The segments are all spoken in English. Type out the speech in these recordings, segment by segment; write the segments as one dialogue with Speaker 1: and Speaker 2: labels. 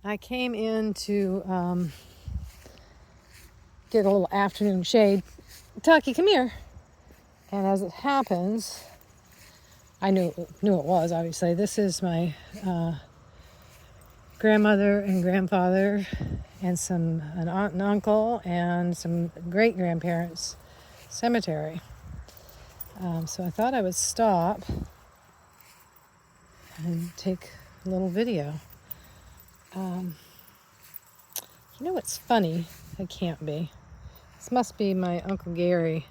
Speaker 1: I came in to get a little afternoon shade. Taki, come here. And as it happens, I knew it was, obviously. This is my grandmother and grandfather and an aunt and uncle and some great-grandparents cemetery. So I thought I would stop and take a little video. You know what's funny? It can't be. This must be my Uncle Gary.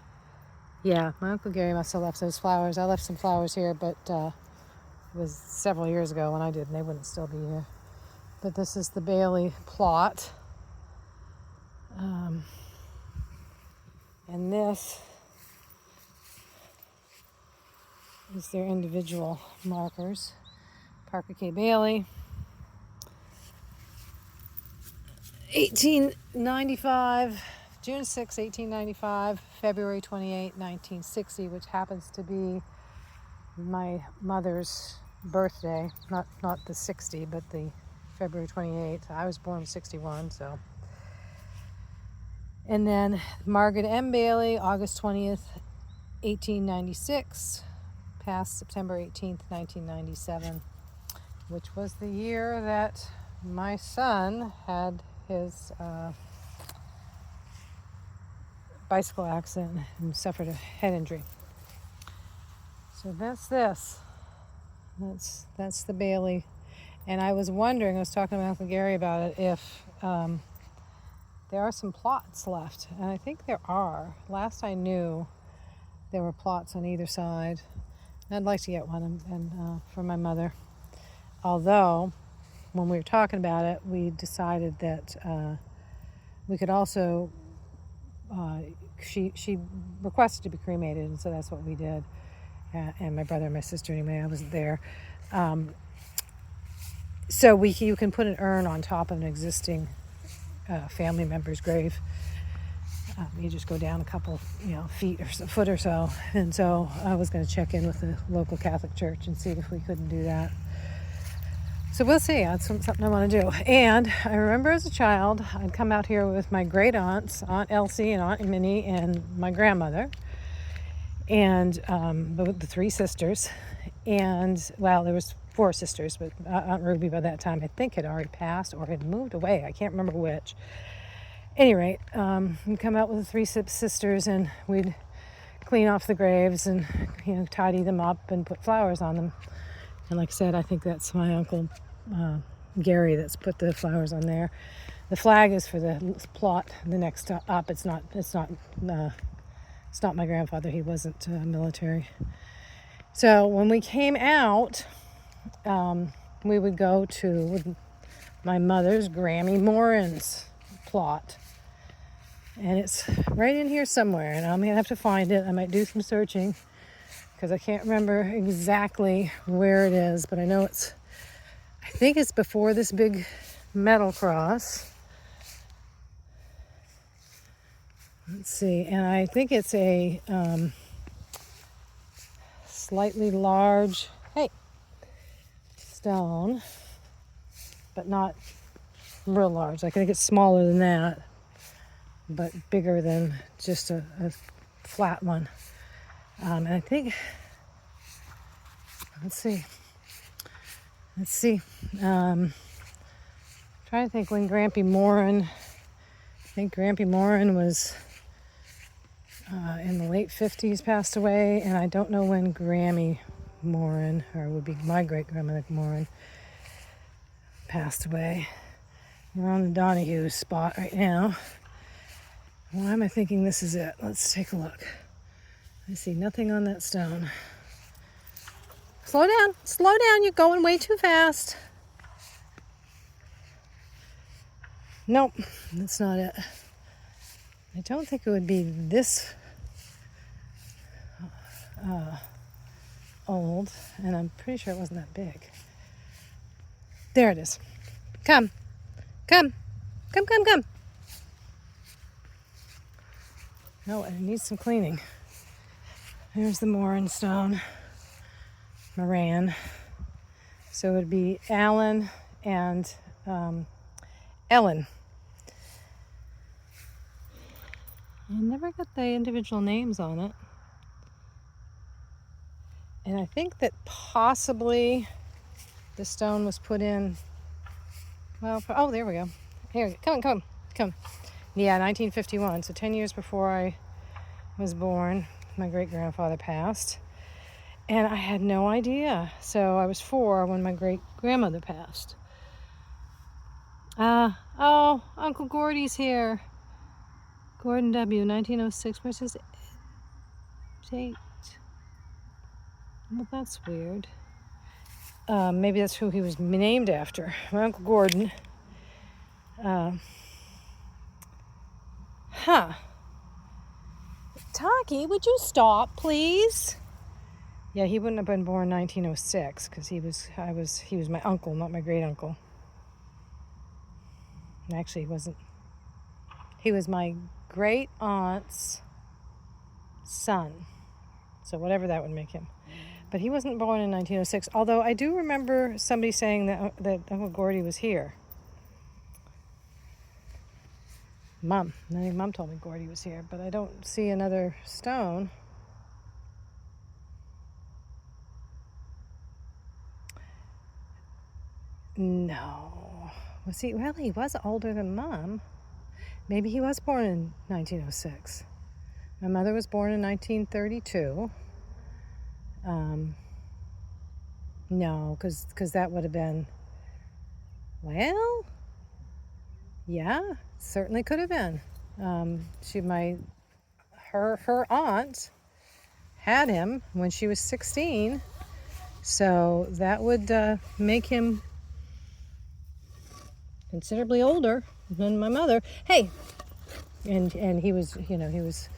Speaker 1: Yeah, my Uncle Gary must have left those flowers. I left some flowers here, but it was several years ago when I did, and they wouldn't still be here. But this is the Bailey plot. And this is their individual markers. Parker K. Bailey, 1895, June 6, 1895, February 28, 1960, which happens to be my mother's birthday. Not the 60, but the February 28th. I was born in 61, so. And then Margaret M. Bailey, August 20th, 1896, passed September 18th, 1997, which was the year that my son had his bicycle accident and suffered a head injury. So that's this. That's the Bailey. And I was wondering, I was talking to my Uncle Gary about it, if there are some plots left. And I think there are. Last I knew, there were plots on either side. And I'd like to get one and for my mother. Although, when we were talking about it, we decided that we could also, she requested to be cremated, and so that's what we did. And my brother and my sister, anyway, I wasn't there. So you can put an urn on top of an existing family member's grave. You just go down a couple, feet or a foot or so. And so I was going to check in with the local Catholic church and see if we couldn't do that. So we'll see. That's something I want to do. And I remember as a child, I'd come out here with my great aunts, Aunt Elsie and Aunt Minnie, and my grandmother, and the three sisters. And, well, there was four sisters, but Aunt Ruby by that time I think had already passed or had moved away. I can't remember which. At any rate, we'd come out with the three sisters, and we'd clean off the graves and tidy them up and put flowers on them. And like I said, I think that's my Uncle Gary that's put the flowers on there. The flag is for the plot the next up. It's not my grandfather. He wasn't military. So when we came out, we would go to my mother's Grammy Morin's plot. And it's right in here somewhere, and I'm going to have to find it. I might do some searching because I can't remember exactly where it is, but I know I think it's before this big metal cross. Let's see, and I think it's a slightly large, stone, but not real large. I think it's smaller than that, but bigger than just a flat one. And I think, let's see. Trying to think when Grampy Morin, I think Grampy Morin was in the late 50s, passed away, and I don't know when Grammy Morin, or would be my great-grandmother Morin, passed away. We're on the Donahue spot right now. Why am I thinking this is it? Let's take a look. I see nothing on that stone. Slow down, you're going way too fast. Nope, that's not it. I don't think it would be this old, and I'm pretty sure it wasn't that big. There it is. Come. No, it needs some cleaning. There's the Morin stone. Moran. So it would be Alan and Ellen. I never got the individual names on it. And I think that possibly the stone was put in, well, oh, there we go. Here, come. Yeah, 1951, so 10 years before I was born, my great-grandfather passed. And I had no idea. So I was 4 when my great-grandmother passed. Oh, Uncle Gordy's here. Gordon W., 1906. Where's his date? Well, that's weird. Maybe that's who he was named after. My Uncle Gordon. Taki, would you stop, please? Yeah, he wouldn't have been born 1906 because he was my uncle, not my great uncle. Actually, he wasn't. He was my great aunt's son. So whatever that would make him. But he wasn't born in 1906. Although I do remember somebody saying that Uncle Gordy was here. Mom. I think Mom told me Gordy was here, but I don't see another stone. No. Was he? Well, he was older than Mom. Maybe he was born in 1906. My mother was born in 1932. No, because that would have been, well, yeah, certainly could have been. Her aunt had him when she was 16, so that would make him considerably older than my mother. Hey, and he was, he was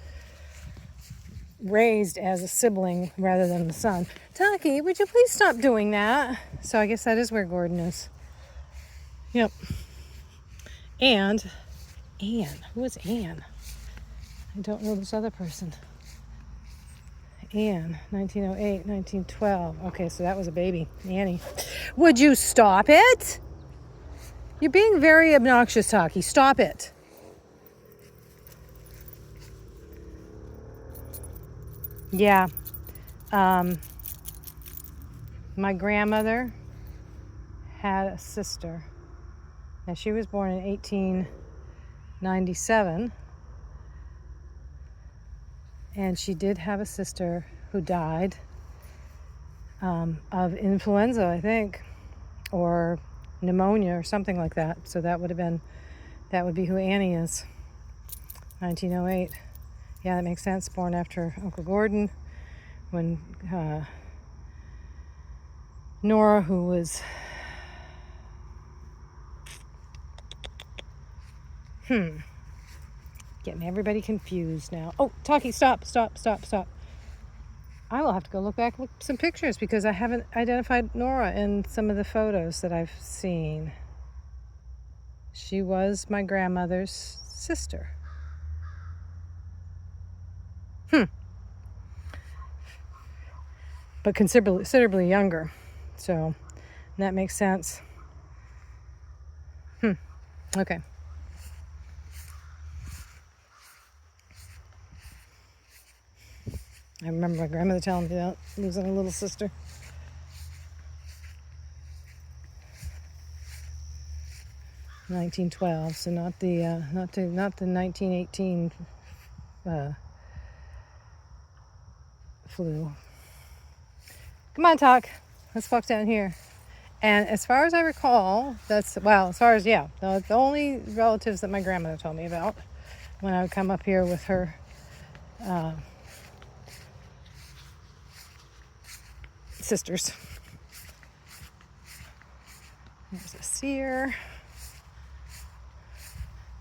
Speaker 1: raised as a sibling rather than the son. Taki, would you please stop doing that? So I guess that is where Gordon is. Yep. And Anne. Who is Anne? I don't know this other person. Anne, 1908, 1912. Okay, so that was a baby. Annie. Would you stop it? You're being very obnoxious, Taki. Stop it. Yeah. My grandmother had a sister. Now, she was born in 1897. And she did have a sister who died of influenza, I think, or pneumonia or something like that. So that would be who Annie is. 1908. Yeah, that makes sense. Born after Uncle Gordon, when Nora, who was getting everybody confused now. Oh, Taki, stop. I will have to go look at some pictures because I haven't identified Nora in some of the photos that I've seen. She was my grandmother's sister. But considerably younger. So that makes sense. Okay. I remember my grandmother telling me that, losing a little sister. (1912), so not the 1918 flu. Come on, Talk. Let's walk down here. And as far as I recall, the only relatives that my grandmother told me about when I would come up here with her sisters. There's a seer.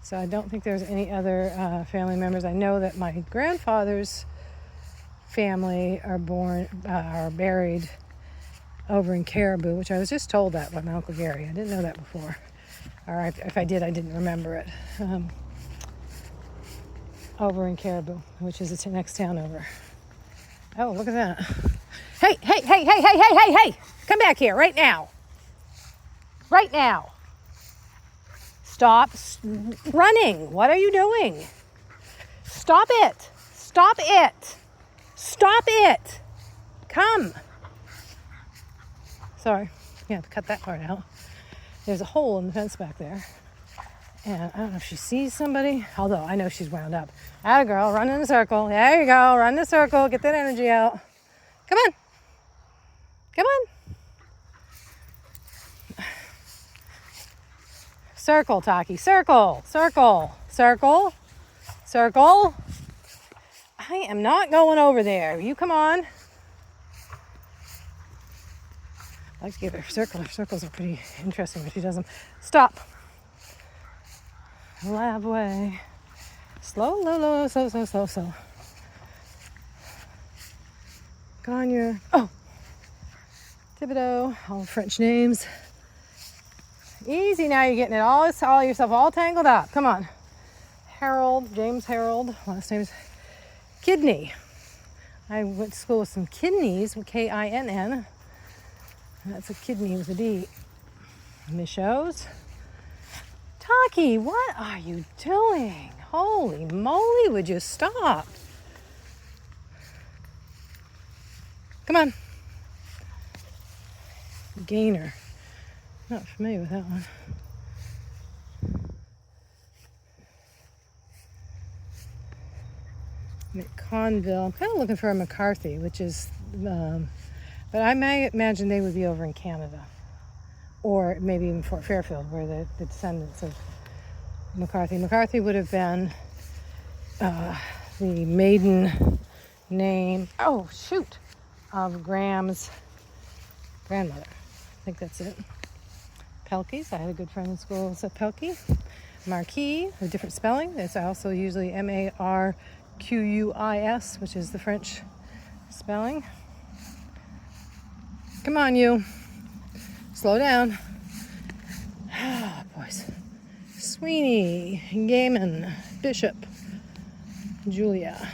Speaker 1: So I don't think there's any other family members. I know that my grandfather's family are buried over in Caribou, which I was just told that by my Uncle Gary. I didn't know that before. Or if I did, I didn't remember it. Over in Caribou, which is the next town over. Oh, look at that. Hey! Come back here right now. Stop running. What are you doing? Stop it. Stop it. Stop it. Come. Sorry. You have to cut that part out. There's a hole in the fence back there. And I don't know if she sees somebody, although I know she's wound up. Atta girl, run in a circle. There you go. Run in a circle. Get that energy out. Come on. Come on. Circle, Taki. Circle. Circle. Circle. Circle. I am not going over there. You come on. I like to give her a circle. Her circles are pretty interesting, but she does them. Stop. Lab way. Slow, low, slow. Gagne. Oh. Thibodeau. All French names. Easy now, you're getting it all yourself all tangled up. Come on. Harold, James Harold. Last name's Kidney. I went to school with some kidneys, Kinn. That's a kidney with a D. Michos. Taki, what are you doing? Holy moly, would you stop? Come on. Gainer. Not familiar with that one. McConville. I'm kind of looking for a McCarthy, which is, but I may imagine they would be over in Canada, or maybe even Fort Fairfield, where the descendants of McCarthy. McCarthy would have been the maiden name. Oh shoot, of Graham's grandmother. I think that's it. Pelkey's. I had a good friend in school who said Pelkey. Marquis, a different spelling. It's also usually Marquis, which is the French spelling. Come on, you. Slow down. Oh, boys. Sweeney, Gaiman, Bishop, Julia.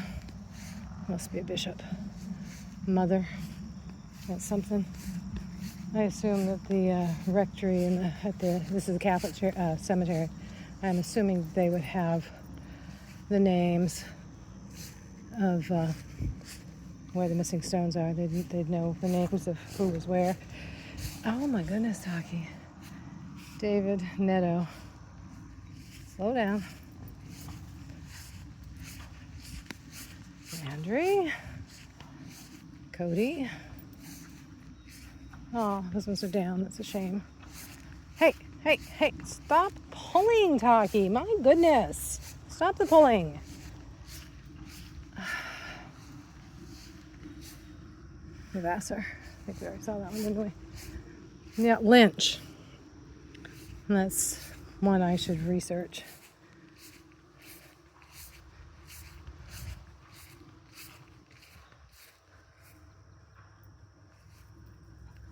Speaker 1: Must be a bishop. Mother. That's something. I assume that the rectory this is a Catholic cemetery. I'm assuming they would have the names of where the missing stones are. They'd know the names of who was where. Oh my goodness, Taki. David Netto. Slow down. Landry. Cody. Oh, those ones are down. That's a shame. Hey, stop pulling, Taki. My goodness. Stop the pulling. Vassar. I think we already saw that one, didn't we? Yeah, Lynch. And that's one I should research.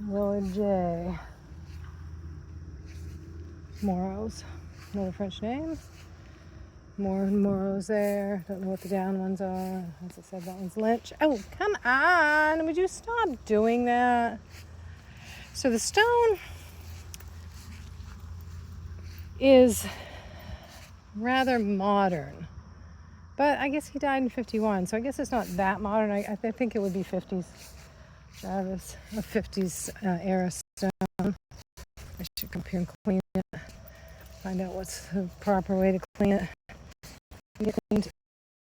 Speaker 1: Willard J. Moros. Another French name. More Moros there. Don't know what the down ones are. As I said, that one's Lynch. Oh, come on. Would you stop doing that? So the stone is rather modern. But I guess he died in 51, so I guess it's not that modern. I think it would be 50s. Jarvis, a 50s era stone. I should come here and clean it. Find out what's the proper way to clean it. Get cleaned